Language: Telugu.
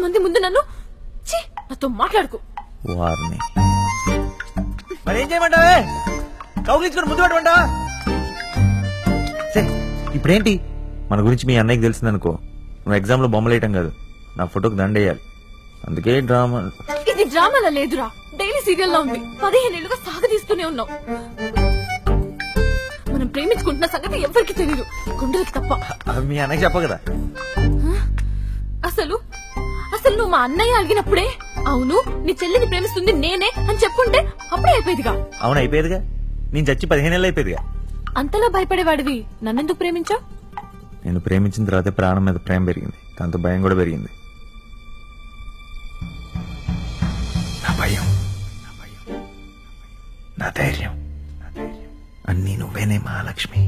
మంది ముందు నన్ను నాతో మాట్లాడుకో. వారిని మరి ఏం చేయమంటావే? కౌగిలించుకొని ముద్దు పెట్టమంటావా? ఇప్పుడేంటి మన గురించి మీ అన్నయ్యకి తెలిసిందనుకో, నువ్వు ఎగ్జామ్ లో బొమ్మలు వేయటం కాదు, నా ఫోటోకి దండేయాలి. అందుకే డ్రామా. ఇది డ్రామాలా లేదురా, డైలీ సీరియల్ లా ఉంది. 15 ఏళ్లుగా సాగదీస్తూనే ఉన్నావు. మనం ప్రేమించుకుంటున్న సంగతి ఎవరికి తెలియదు, గుండెలకు తప్ప. మీ అన్నయ్య చెప్ప కదా. అసలు నువ్వు మా అన్నయ్య అడిగినప్పుడే అవును నీ చెల్లిని ప్రేమిస్తుంది నేనే అని చెప్పుంటే అప్పుడే అయిపోయేదిగా. అవును అయిపోయేదిగా, నేను చచ్చి 15 ఏళ్ళు అయిపోయేదిగా. అంతలా భయపడేవాడివి నన్నెందుకు ప్రేమించావు? నేను ప్రేమించిన తర్వాత ప్రాణం మీద ప్రేమ పెరిగింది, దాంతో భయం కూడా పెరిగింది. నా భయం, నా ధైర్యం అన్నీ నువ్వేనే మహాలక్ష్మి.